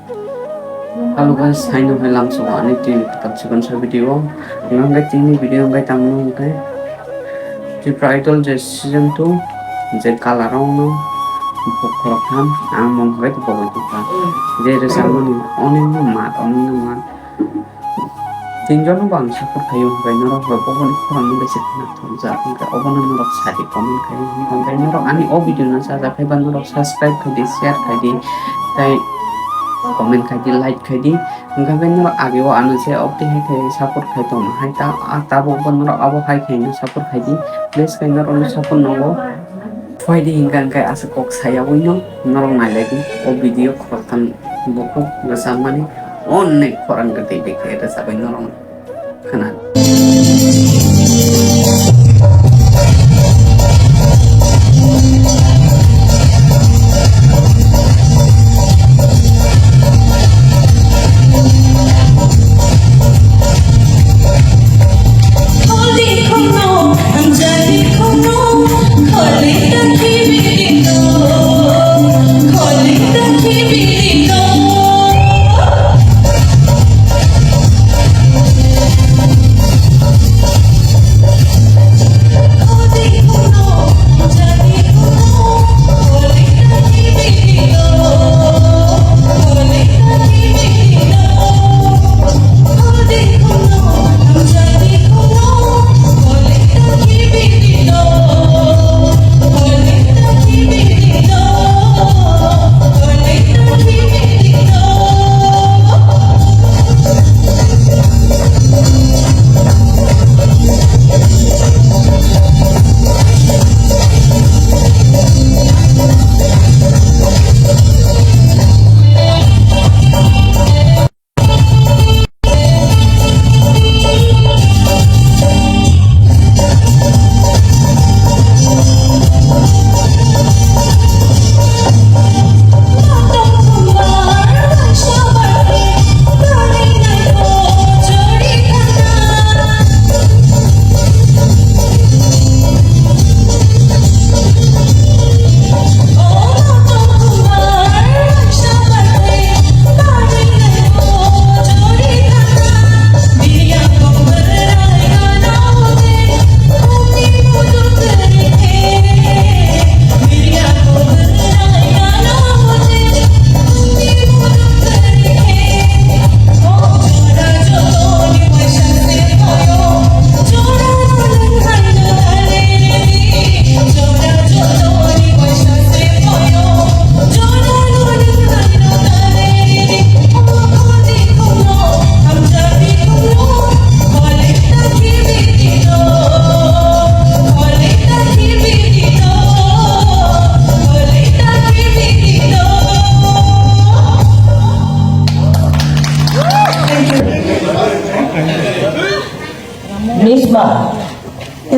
Halo guys, hai nong hai lang so ani tin tập sự sa video. Ngang cái tin video ngai tam nong cái. Di bridal je season 2 je color no pokok tham ang mong hai to boy to ka. Je re samani onin no mat. তিনজনও বাং support খাইও বাইনর বপন খরন বেসে না তো যা ka obon no sari comment kai বাইনর ani o video na sa kai banor subscribe kai di share kai di tai comment khai di like khai di engka benor ageo anu se opti khai support khai to hai ta bo benor abo khai no support khai di please kai nor onu support nogo phoi di engkan kai asa kok saya wino norong nai lagi o video khotan boko ngasamani onek orang gede deke ada sabai norong kana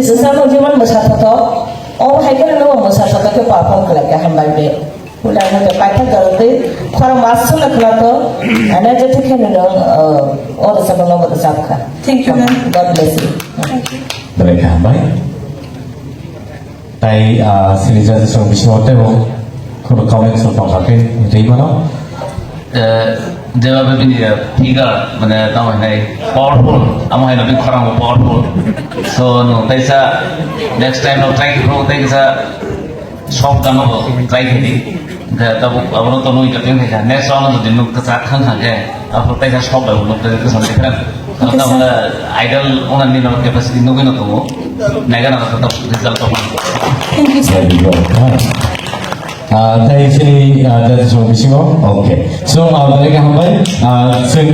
Sesama zaman bersatu oh hai kan lo bersatu ke perform kelak hambai be udah nanti pakai kalau kalau masuk nak lato ada jadi kan lo oh sebab lo bersatu kan Thank you ma'am. God bless you mereka hambai tai sini jadi seorang bisnis hotel kalau comment soal pakai itu mana যেভাবে figure মানে তাও হয় powerful আমার হয় নতুন খরাম powerful so তাইসা next time try করবো তাইসা সব গানো ট্রাই করি তাবো আবার তো নই কাটিং থাকে নেক্সট রাউন্ড যদি নুক কাছে খান থাকে তারপর তাইসা সব বাবু নুক তাইসা সামনে করেন কারণ আমরা আইডল ওনার নিন ক্যাপাসিটি নুকে না তো নাইগা না তো রেজাল্ট তো dari sini dari seorang bisnis oke so mereka hambai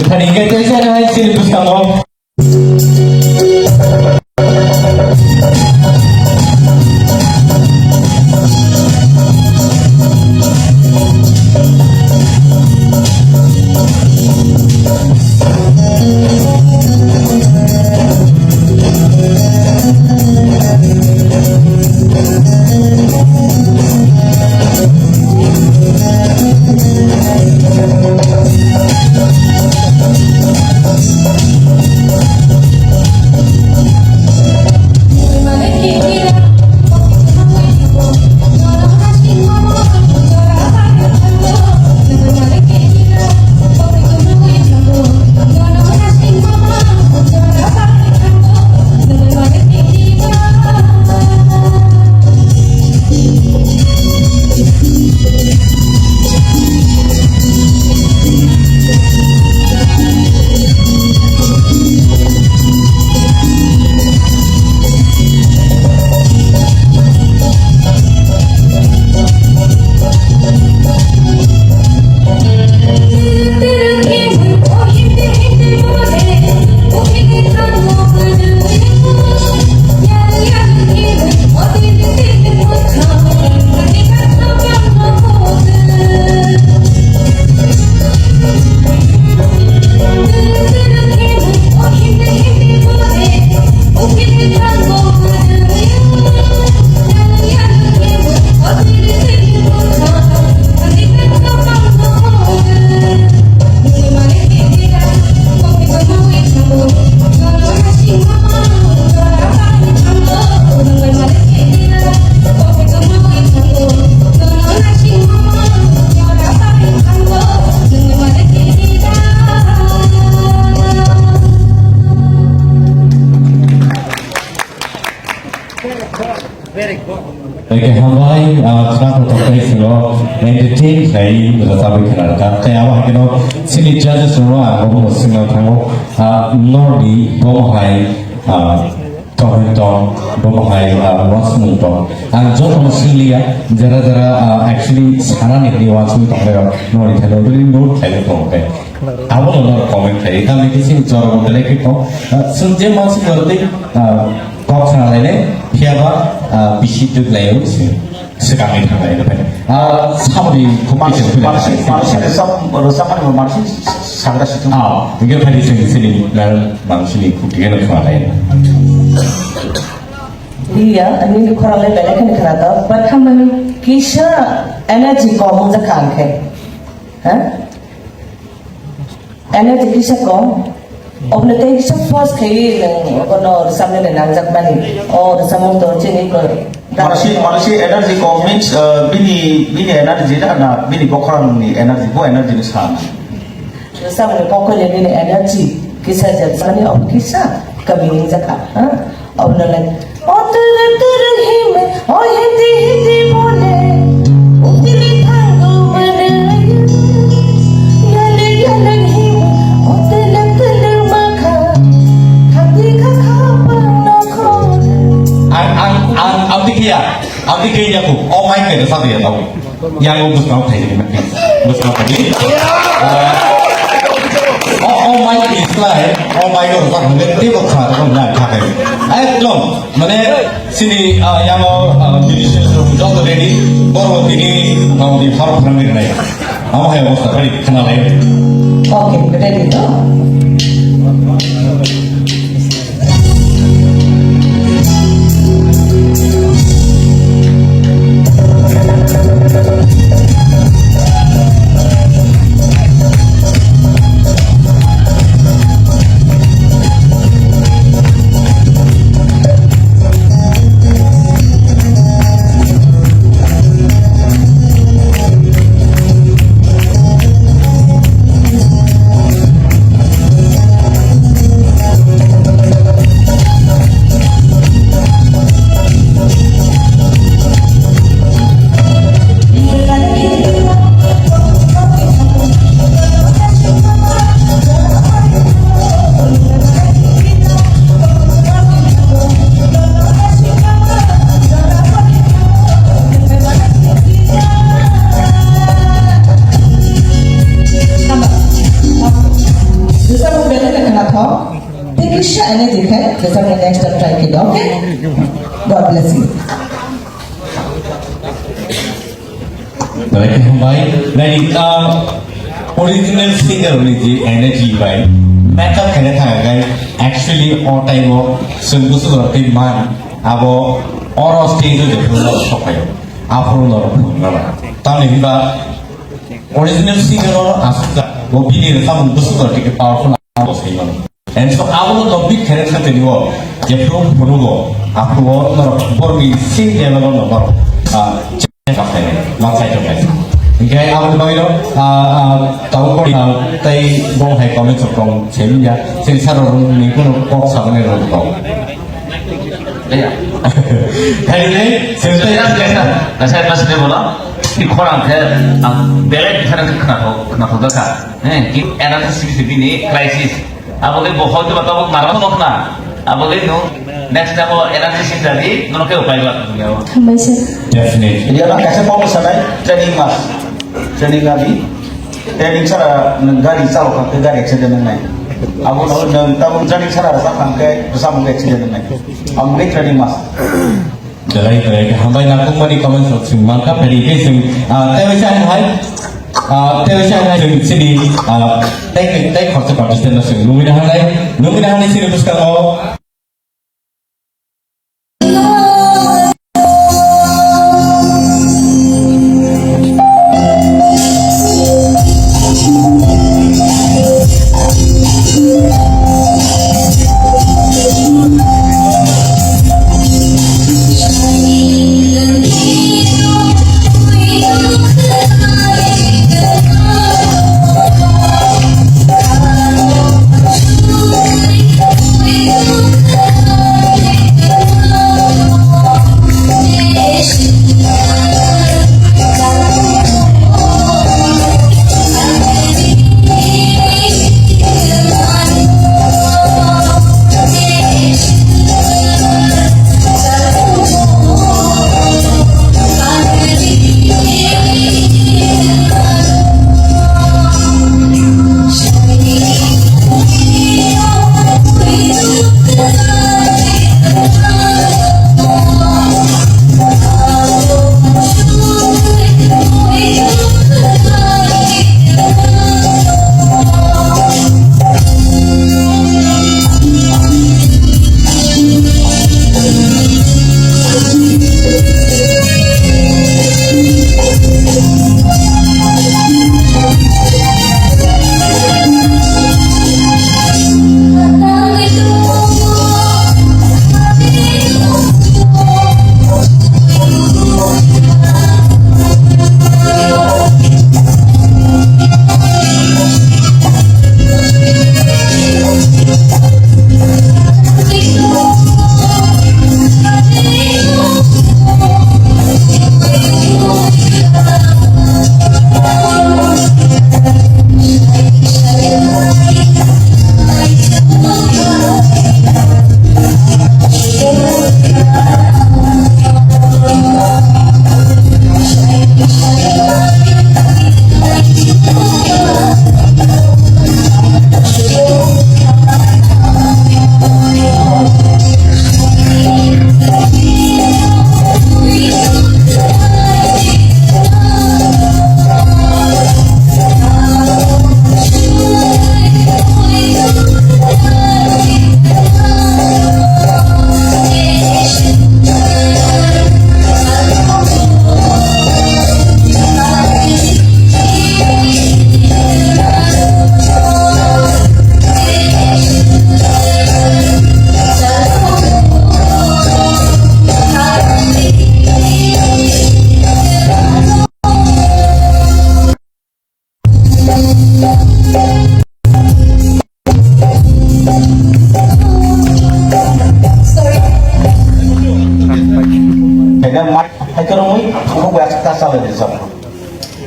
tadi kita saya sini bersama Like hambai kenapa tak selo entertain kai bersahabat kenal kai apa kena sini judges semua aku mesti tangguh nordi bomahai Toronto bomahai Washington जो Australia जरा जरा actually सारा निकली वाचून तोंडे नोडी थालो तरी note थालो तोंडे आवो नोर comment Thai कामे किसी जरा बोले कि तो सुनजे मास करते कॉक्स नाले फियाबा बिशी दुख लायो सिगामी थांलाय ने सामनि कम्पिटिशन मानसि सब मानसि सांग्रा सिथुं इगे फादि जों सिनि मानसिनि कुटिगेन खालाय Dia, ini kurang lebih banyak kan kerana pertama kisah energi kau mungkin kangke, energi kisah kau, अपने ते kisah first kaya kono samne le nangjak bani, or samung tu cini ko. मानसि एनर्जी को मीन्स बिनी energy ना बिनी बखरां नि energy वो energy नि सान Samne pokok le bini energi kisah jadi samne or kisah kami nangjak अपने ले Otur terhim, oh hindi hindi boleh, utili tangguh berdaya. Yale yale him, otur terhim makan, hati kakak nak Ang tikiya ko, oh my God, sabi ya tau. Yang ubus kau tadi ni mungkin, ubus kau tadi. Oh my God, Islam, oh my God, tak mungkin tiba kata kau nak kata. Belum, mana sini yang judicial jauh tadi, baru ini kau di farm kami ni. Kamu hai bos tadi kenal lagi. Okey, ready tu. Let's have the next step try it, okay? God bless you. Baik, baik. Dari original singer ni je energy baik. Makeup kena tangan actually all time wo sungguh seperti man abo orang stage tu pun sok ayo. Apa pun orang. Tapi ni original singer orang asal wo bini sama tu seperti powerful abo singer. And so our topic kena kata ni wo jepro punugo. Aku wo borgi sing dia lawan nomor. Cakap ni, langsai cakap. Okay, aku bagi lo. Tahu kau tay bong hai komen sokong cem ya. Sini sahaja ni pun kau sama ni orang kau. Hari ni, saya masih dia bola. Di korang ter, belak cara kena kau dah. Era sisi ni krisis. Apa ke bohong tu betul marah tu nak. Apa ke nu next time era sisi tadi, nu ke upaya buat tu ya. definitely. Dia nak kasih power sana training lagi training sana gari salah kan gari accident ni. Aku tahu training sana rasa kan ke bersama accident ni. Aku ni training mas. Jalai jalai. Hambai nak pun mari komen sokong. Maka peri ke sing. Tapi saya hai. Tapi saya hai sini. Tapi khorsa participant sing. Luminahan ni sini pusat mau. We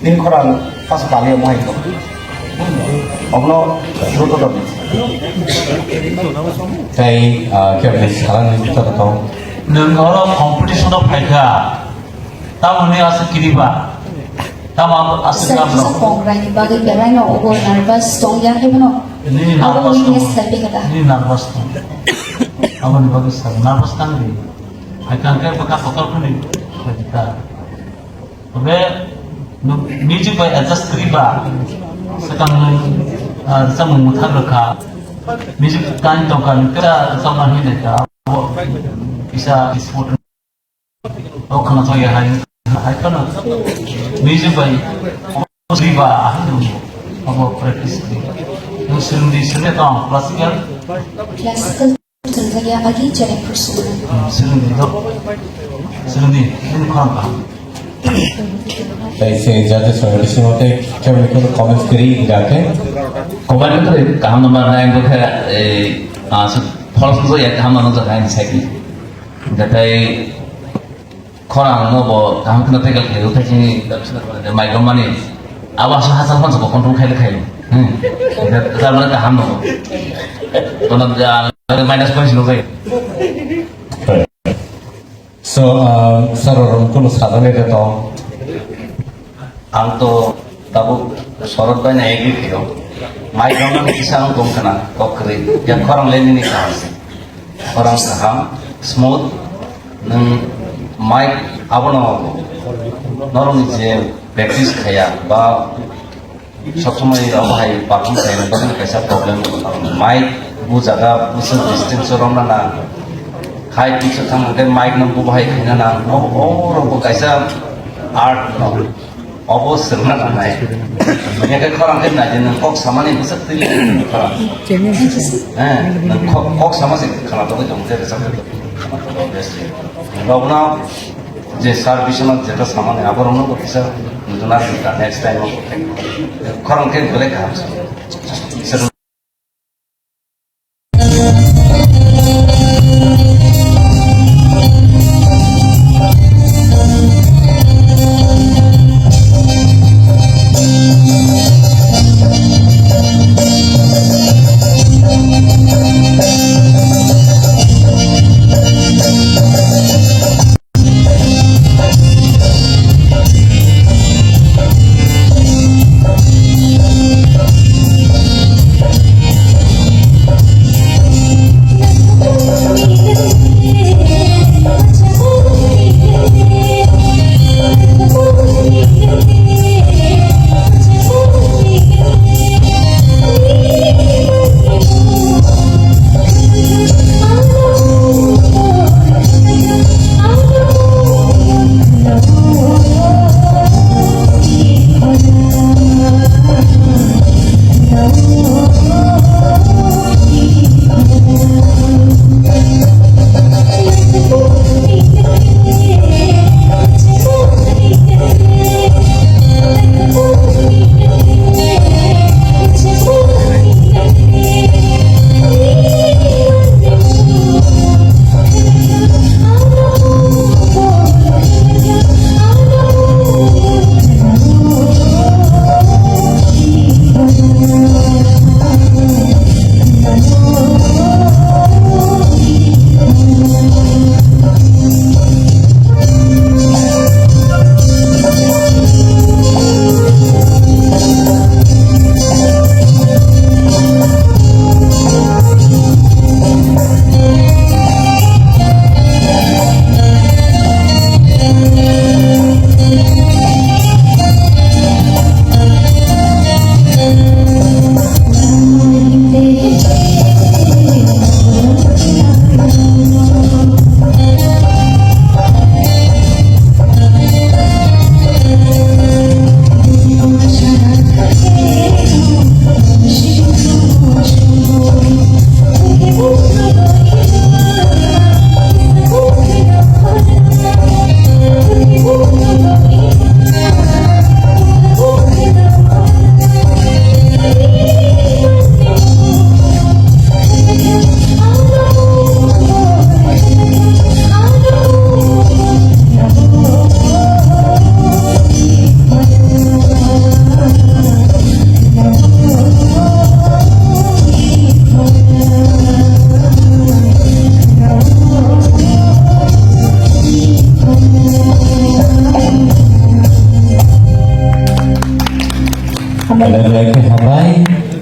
din khorang pas kali mai ko obno roto do Kay kaya saran dito to. nung orang competition of mereka tamu ni asal kiriba tamu asal Sa kamu pongrai ni bagay berai no ogo nervous tong yang hebo no. ini Abo nervous weakness sabi kata. ini nervous tu aku ni bagus sah nervous kan ni akan kaya bekas kotor pun ni kita oke music by adjust kiriba sekarang sama mutar reka music kan tu kan kita sama ni dekat bisa sport oh kena tahu ya hari kena music by kiriba apa practice yang sering di sini tu classical Classical tunjaya agi jadi personal. sering di ini kurang Kay si judges or si mo tay kaya ko comments kiri gake. Kemarin tu kaham nomor lain tu kan false tu ya kaham nomor lain sekali. Jadi korang mau kaham kena tegal kiri tu sini micro money. Awas hasil pun sebab kontrol kiri. Kita mana kaham nomor. Kalau dia minus point sih. So saroron ko sadane to. Ang to tabu sorot ba na agree kayo. May gaman isang kong kana kokri. Yang korang lain ini kaham. Korang kaham smooth ng mic abo na ako. Norong je practice kaya ba সবসময় ভাই perform খাই না তখন कैसा problem mic वो जगह उस distance रोना ना हाई पिच था मुझे माइक ना वो भाई खाना ना और वो कैसा आर्ट अब सिरना ना है ये क्या खराब है ना जिन कॉक सामान ही सकते हैं खराब हैं कॉक सामान से खाना तो कुछ मुझे कैसा लोग ना जे सर्विस में जेटा सामान है अब हम लोग कैसा मुझे ना नेक्स्ट टाइम खराब के गले काम से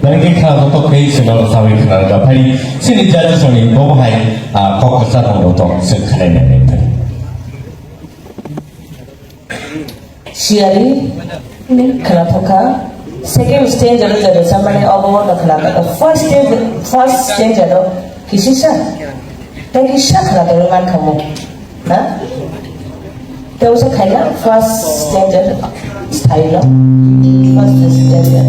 nanti kalau tu kei sebab sawi kenal dah. Hari sini jadi sini bawa hai kau kesat orang tu sekarang ni. Siari kena thoka second stage jalo sampai awal nak kena kata first stage jalo kisi sa tapi sah kena tu man kamu na tu usah kaya first stage jalo style first stage jalo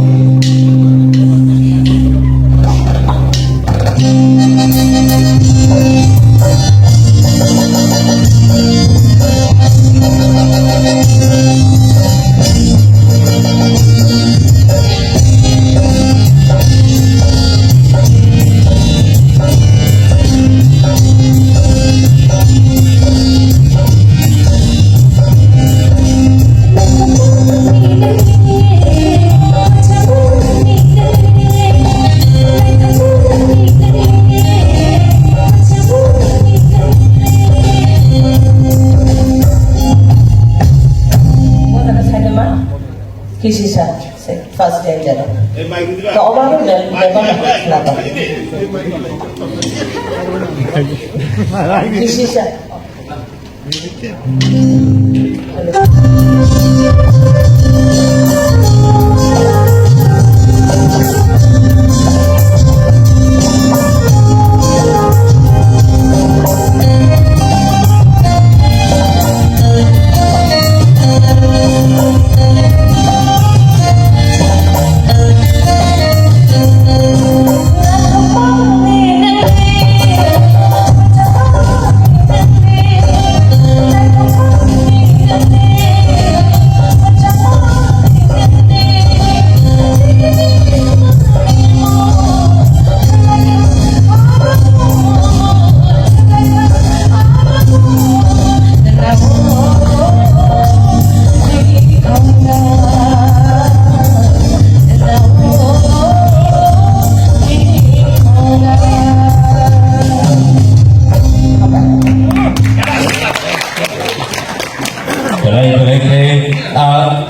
kisi sa first stage jalo तो overall level लाता किसी से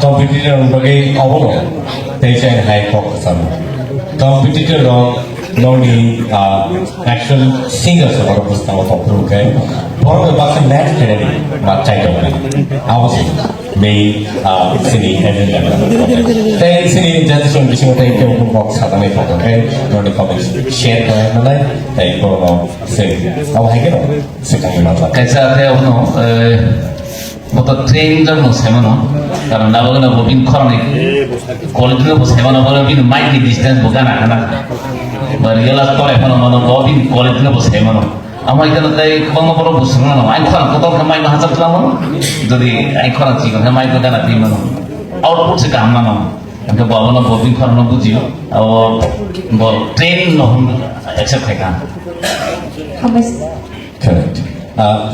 competitor bagi awal, teacher high focus on competitor orang noni actual singers orang pustaka popular kan, orang bahasa match kena macam itu kan, awal May sini ada level. Tapi sini jadi soal bising kita itu pun box ada mai foto kan, noni comment share kan mana, tapi kalau sini awal hanya sekarang macam. कैसा थे उन्हों मतलब train जब no सेमनो कारण नावग ना bobbin खरने quality ना सेमनो बोले बिन mic की डिस्टेंस बुkan ना बरियाला तो है पनो मनो बोबिन क्वालिटी ना सेमनो आमा इधर तय कम बरो बुसना ना आई खरन तो के माइक हाथ चला मनो जदी आई खरन चीज के माइक का ना थी मनो आउटपुट से काम ना मनो उनके बाबा ना बोबिन खरन बुझियो और बो ट्रेन नो एक्सेप्ट है काम Correct.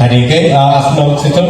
Hari ke asal situ